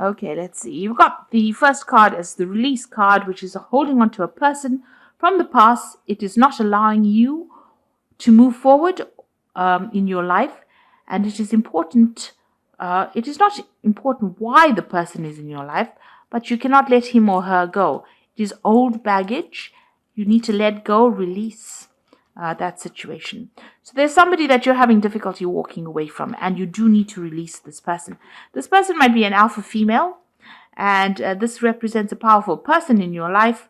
Okay, let's see. You've got the first card as the release card, which is holding on to a person from the past. It is not allowing you to move forward in your life, and it is important. It is not important why the person is in your life, but you cannot let him or her go. It is old baggage. You need to let go, release that situation. So there's somebody that you're having difficulty walking away from, and you do need to release this person. This person might be an alpha female, and this represents a powerful person in your life,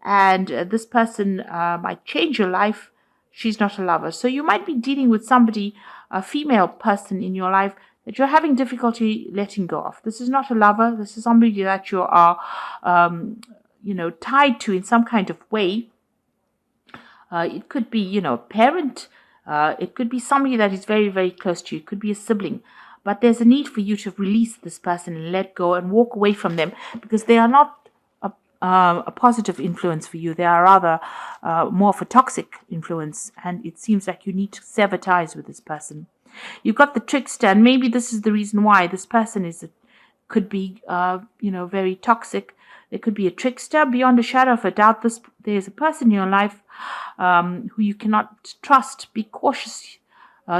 and this person might change your life. She's not a lover. So you might be dealing with somebody, a female person in your life, that you're having difficulty letting go of. This is not a lover. This is somebody that you are, tied to in some kind of way. It could be, a parent. It could be somebody that is very, very close to you. It could be a sibling. But there's a need for you to release this person and let go and walk away from them, because they are not a positive influence for you. They are rather more of a toxic influence. And it seems like you need to sever ties with this person. You've got the trickster, and maybe this is the reason why this person could be, very toxic. There could be a trickster. Beyond a shadow of a doubt, there's a person in your life who you cannot trust. Be cautious.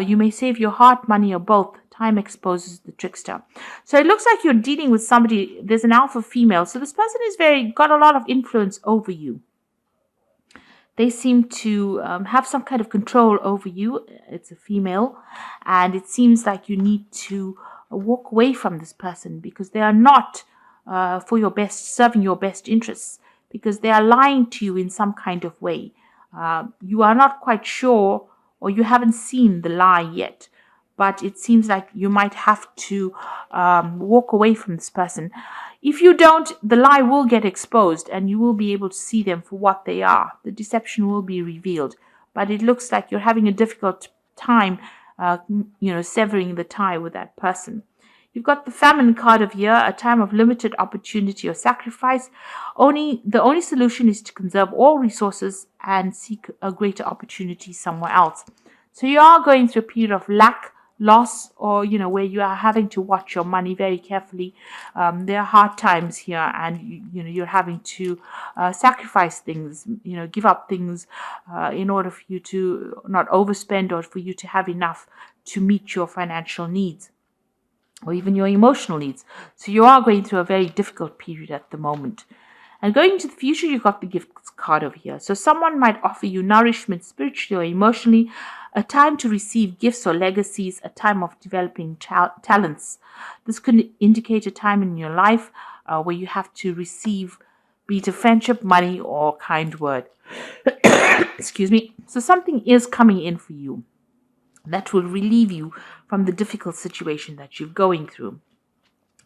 You may save your heart, money, or both. Time exposes the trickster. So it looks like you're dealing with somebody. There's an alpha female. So this person is got a lot of influence over you. They seem to have some kind of control over you. It's a female. And it seems like you need to walk away from this person, because they are not for your best, serving your best interests, because they are lying to you in some kind of way. You are not quite sure, or you haven't seen the lie yet, but it seems like you might have to walk away from this person. If you don't, the lie will get exposed and you will be able to see them for what they are. The deception will be revealed, but it looks like you're having a difficult time, severing the tie with that person. You've got the famine card of here, a time of limited opportunity or sacrifice. The only solution is to conserve all resources and seek a greater opportunity somewhere else. So you are going through a period of lack, loss, or where you are having to watch your money very carefully. There are hard times here, and you're having to sacrifice things, give up things in order for you to not overspend, or for you to have enough to meet your financial needs, or even your emotional needs. So you are going through a very difficult period at the moment. And going into the future, you've got the gifts card over here. So someone might offer you nourishment spiritually or emotionally, a time to receive gifts or legacies, a time of developing talents. This could indicate a time in your life where you have to receive, be it a friendship, money, or kind word. Excuse me. So something is coming in for you that will relieve you from the difficult situation that you're going through.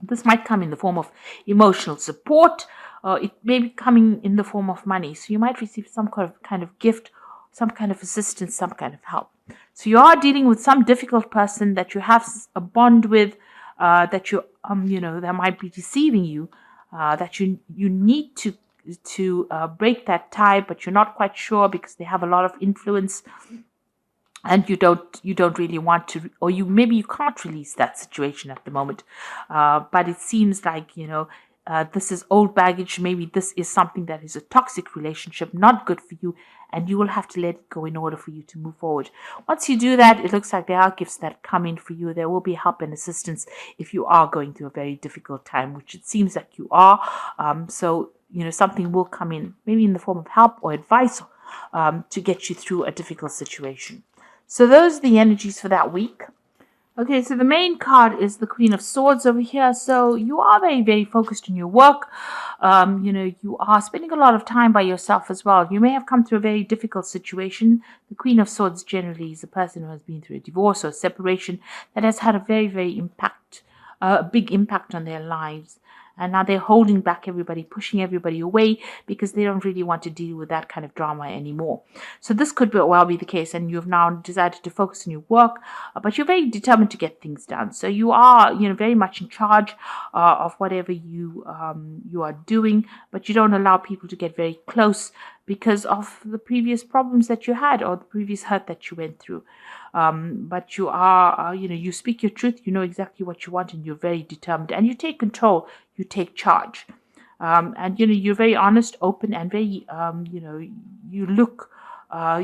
This might come in the form of emotional support. It may be coming in the form of money. So you might receive some kind of gift, some kind of assistance, some kind of help. So you are dealing with some difficult person that you have a bond with, that that might be deceiving you, that you need to break that tie, but you're not quite sure because they have a lot of influence. And you don't really want to, or maybe you can't release that situation at the moment. But it seems like, this is old baggage. Maybe this is something that is a toxic relationship, not good for you, and you will have to let it go in order for you to move forward. Once you do that, it looks like there are gifts that come in for you. There will be help and assistance if you are going through a very difficult time, which it seems like you are. So something will come in, maybe in the form of help or advice, to get you through a difficult situation. So those are the energies for that week. Okay, so the main card is the Queen of Swords over here. So you are very, very focused on your work. You are spending a lot of time by yourself as well. You may have come through a very difficult situation. The Queen of Swords generally is a person who has been through a divorce or separation that has had a very, very big impact on their lives. And now they're holding back everybody, pushing everybody away because they don't really want to deal with that kind of drama anymore. So this could well be the case, and you've now decided to focus on your work, but you're very determined to get things done. So you are, very much in charge of whatever you are doing, but you don't allow people to get very close because of the previous problems that you had or the previous hurt that you went through. But you are, you speak your truth, you know exactly what you want, and you're very determined, and you take control, you take charge. And you're very honest, open, and very you look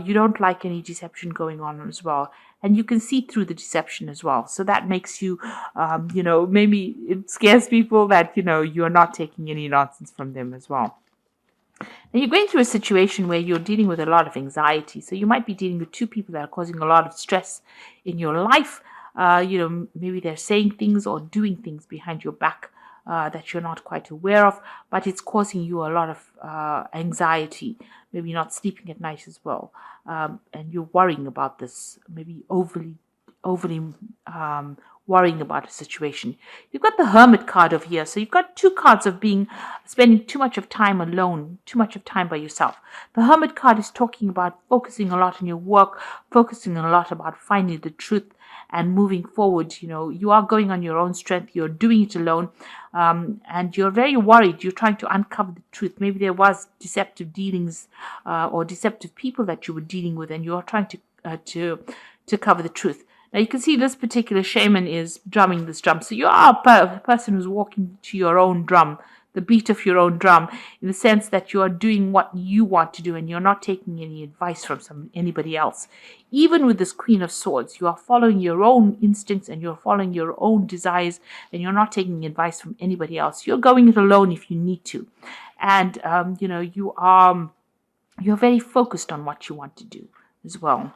you don't like any deception going on as well, and you can see through the deception as well. So that makes you maybe it scares people that you're not taking any nonsense from them as well. Now you're going through a situation where you're dealing with a lot of anxiety. So you might be dealing with two people that are causing a lot of stress in your life. Maybe they're saying things or doing things behind your back that you're not quite aware of, but it's causing you a lot of anxiety. Maybe not sleeping at night as well, and you're worrying about this. Maybe overly worrying about a situation. You've got the Hermit card over here. So you've got two cards of spending too much of time alone, too much of time by yourself. The Hermit card is talking about focusing a lot on your work, focusing a lot about finding the truth and moving forward. You are going on your own strength. You're doing it alone. And you're very worried. You're trying to uncover the truth. Maybe there was deceptive dealings or deceptive people that you were dealing with, and you're trying to cover the truth. Now you can see this particular shaman is drumming this drum. So you are a person who's walking to your own drum, the beat of your own drum, in the sense that you are doing what you want to do and you're not taking any advice from anybody else. Even with this Queen of Swords, you are following your own instincts and you're following your own desires, and you're not taking advice from anybody else. You're going it alone if you need to. And, you're very focused on what you want to do as well.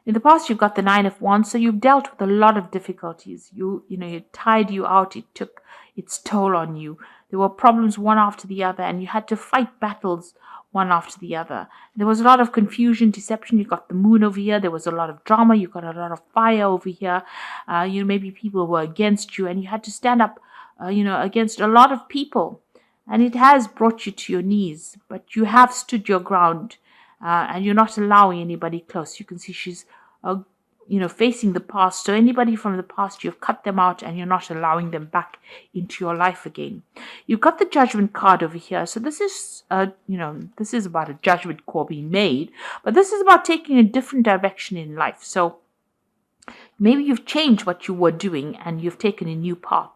In the past, you've got the Nine of Wands, so you've dealt with a lot of difficulties. It tired you out. It took its toll on you. There were problems one after the other, and you had to fight battles one after the other. There was a lot of confusion, deception. You got the Moon over here. There was a lot of drama. You got a lot of fire over here. Maybe people were against you, and you had to stand up, against a lot of people. And it has brought you to your knees, but you have stood your ground. And you're not allowing anybody close. You can see she's, facing the past. So anybody from the past, you've cut them out and you're not allowing them back into your life again. You've got the Judgment card over here. So this is, this is about a judgment call being made, but this is about taking a different direction in life. So maybe you've changed what you were doing and you've taken a new path.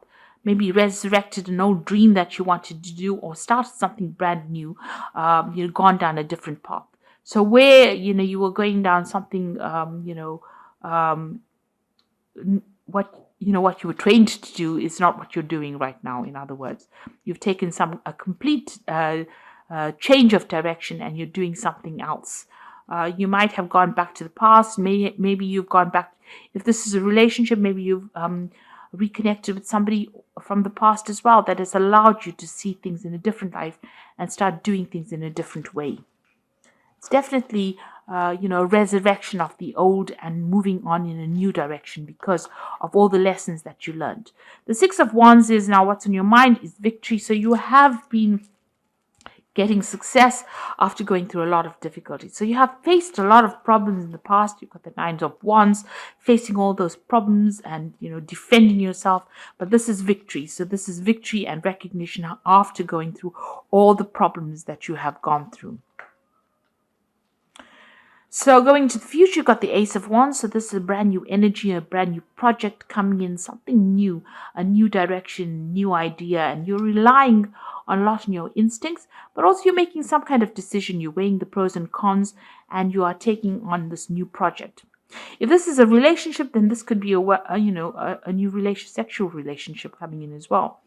Maybe resurrected an old dream that you wanted to do, or started something brand new. You've gone down a different path. So where, you were going down something, what you were trained to do is not what you're doing right now. In other words, you've taken a complete change of direction and you're doing something else. You might have gone back to the past. Maybe you've gone back. If this is a relationship, maybe you've reconnected with somebody from the past as well that has allowed you to see things in a different life and start doing things in a different way. It's definitely, a resurrection of the old and moving on in a new direction because of all the lessons that you learned. The Six of Wands is now what's on your mind is victory. So you have been getting success after going through a lot of difficulties. So you have faced a lot of problems in the past. You've got the Nine of Wands, facing all those problems and, defending yourself. But this is victory. So this is victory and recognition after going through all the problems that you have gone through. So going to the future, you've got the Ace of Wands. So this is a brand new energy, a brand new project coming in, something new, a new direction, new idea. And you're relying a lot on your instincts, but also you're making some kind of decision. You're weighing the pros and cons, and you are taking on this new project. If this is a relationship, then this could be a new sexual relationship coming in as well.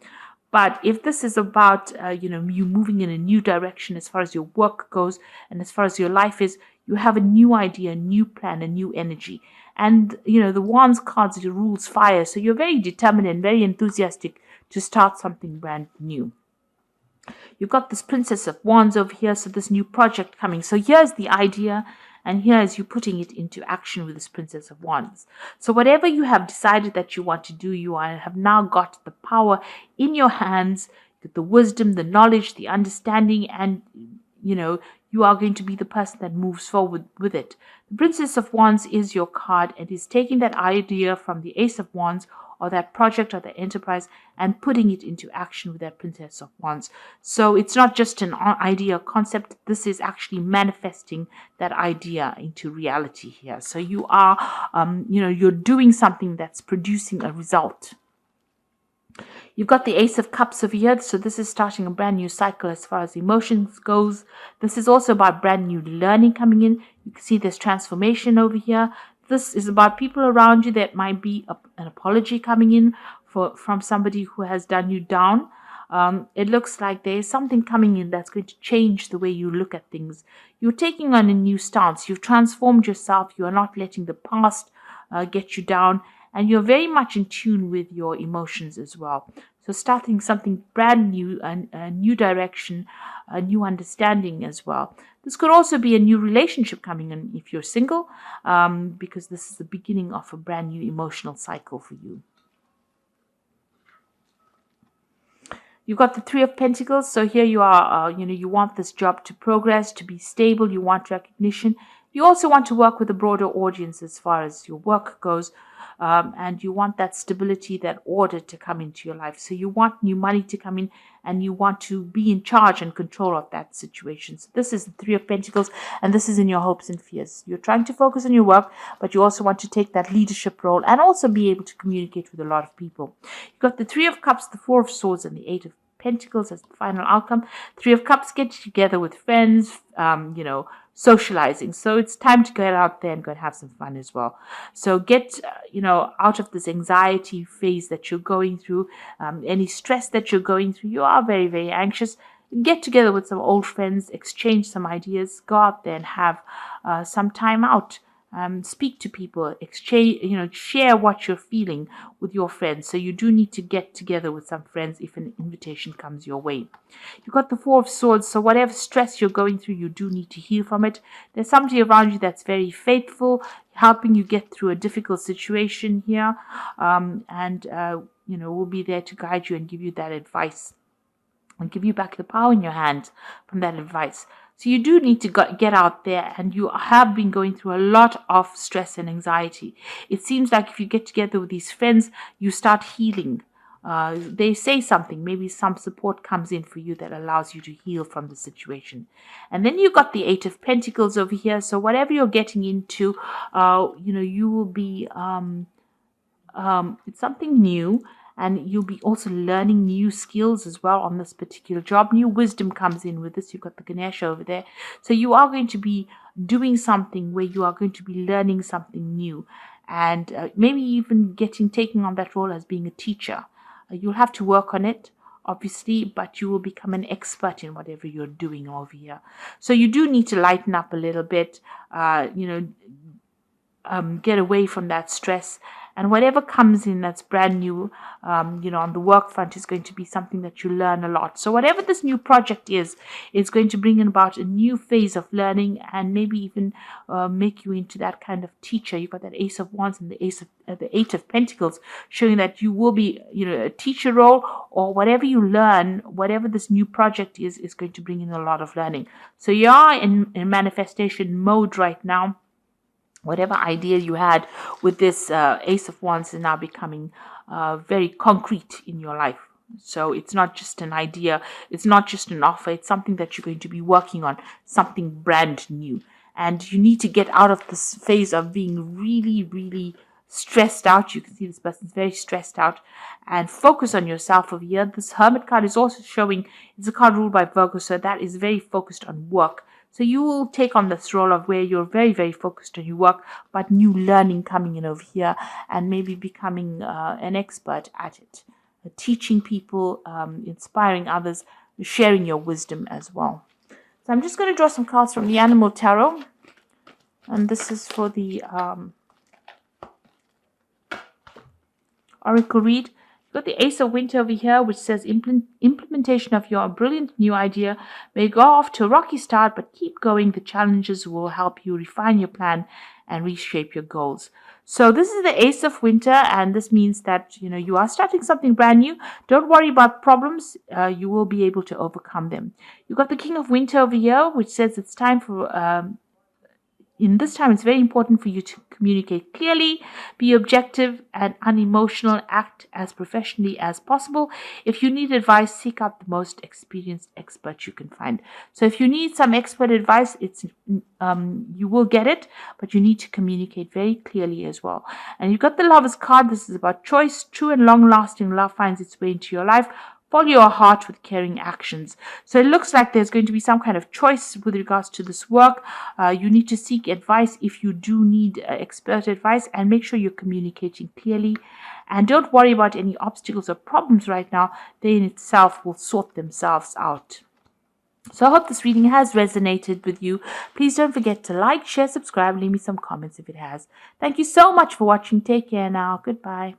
But if this is about, you moving in a new direction as far as your work goes and as far as your life is, you have a new idea, a new plan, a new energy. And, the Wands cards, it rules fire. So you're very determined and very enthusiastic to start something brand new. You've got this Princess of Wands over here. So this new project coming. So here's the idea. And here is you putting it into action with this Princess of Wands. So whatever you have decided that you want to do, you have now got the power in your hands, the wisdom, the knowledge, the understanding, and, you are going to be the person that moves forward with it. The Princess of Wands is your card and is taking that idea from the Ace of Wands or that project or the enterprise and putting it into action with that Princess of Wands. So it's not just an idea or concept. This is actually manifesting that idea into reality here. So you are, you're doing something that's producing a result. You've got the Ace of Cups over here. So this is starting a brand new cycle as far as emotions goes. This is also about brand new learning coming in. You can see there's transformation over here. This is about people around you. That might be an apology coming in from somebody who has done you down. It looks like there's something coming in that's going to change the way you look at things. You're taking on a new stance. You've transformed yourself. You are not letting the past get you down. And you're very much in tune with your emotions as well. So starting something brand new, a new direction, a new understanding as well. This could also be a new relationship coming in if you're single, because this is the beginning of a brand new emotional cycle for you. You've got the Three of Pentacles. So here you are, you want this job to progress, to be stable. You want recognition. You also want to work with a broader audience as far as your work goes. And you want that stability, that order to come into your life. So you want new money to come in and you want to be in charge and control of that situation. So this is the Three of Pentacles, and this is in your hopes and fears. You're trying to focus on your work, but you also want to take that leadership role and also be able to communicate with a lot of people. You've got the Three of Cups, the Four of Swords, and the Eight of Pentacles as the final outcome. Three of Cups, get together with friends, socializing. So it's time to get out there and go and have some fun as well. So get, out of this anxiety phase that you're going through, any stress that you're going through. You are very, very anxious. Get together with some old friends, exchange some ideas, go out there and have some time out. Speak to people, exchange, share what you're feeling with your friends. So you do need to get together with some friends if an invitation comes your way. You've got the Four of Swords. So whatever stress you're going through, you do need to heal from it. There's somebody around you that's very faithful, helping you get through a difficult situation here. Will be there to guide you and give you that advice and give you back the power in your hand from that advice. So you do need to get out there, and you have been going through a lot of stress and anxiety. It seems like if you get together with these friends, you start healing. They say something, maybe some support comes in for you that allows you to heal from the situation. And then you got the Eight of Pentacles over here. So whatever you're getting into, you will be, it's something new. And you'll be also learning new skills as well on this particular job. New wisdom comes in with this. You've got the Ganesha over there. So you are going to be doing something where you are going to be learning something new. And maybe even taking on that role as being a teacher. You'll have to work on it, obviously, but you will become an expert in whatever you're doing over here. So you do need to lighten up a little bit, get away from that stress. And whatever comes in that's brand new, on the work front is going to be something that you learn a lot. So whatever this new project is, it's going to bring in about a new phase of learning and maybe even make you into that kind of teacher. You've got that Ace of Wands and the Eight of Pentacles, showing that you will be, a teacher role, or whatever you learn, whatever this new project is going to bring in a lot of learning. So you are in manifestation mode right now. Whatever idea you had with this Ace of Wands is now becoming very concrete in your life. So it's not just an idea. It's not just an offer. It's something that you're going to be working on, something brand new. And you need to get out of this phase of being really, really stressed out. You can see this person's very stressed out, and focus on yourself over here. This Hermit card is also showing it's a card ruled by Virgo, so that is very focused on work. So you will take on this role of where you're very, very focused on your work, but new learning coming in over here and maybe becoming an expert at it. Teaching people, inspiring others, sharing your wisdom as well. So I'm just going to draw some cards from the Animal Tarot. And this is for the Oracle read. Got the Ace of Winter over here, which says implementation of your brilliant new idea may go off to a rocky start, but keep going. The challenges will help you refine your plan and reshape your goals. So this is the Ace of Winter, and this means that you are starting something brand new. Don't worry about problems. You will be able to overcome them. You've got the King of Winter over here, which says it's time for in this time, it's very important for you to communicate clearly, be objective and unemotional, act as professionally as possible. If you need advice, seek out the most experienced expert you can find. So if you need some expert advice, you will get it, but you need to communicate very clearly as well. And you've got the Lovers card. This is about choice. True and long-lasting love finds its way into your life. Follow your heart with caring actions. So it looks like there's going to be some kind of choice with regards to this work. You need to seek advice if you do need expert advice, and make sure you're communicating clearly. And don't worry about any obstacles or problems right now. They in itself will sort themselves out. So I hope this reading has resonated with you. Please don't forget to like, share, subscribe, leave me some comments if it has. Thank you so much for watching. Take care now. Goodbye.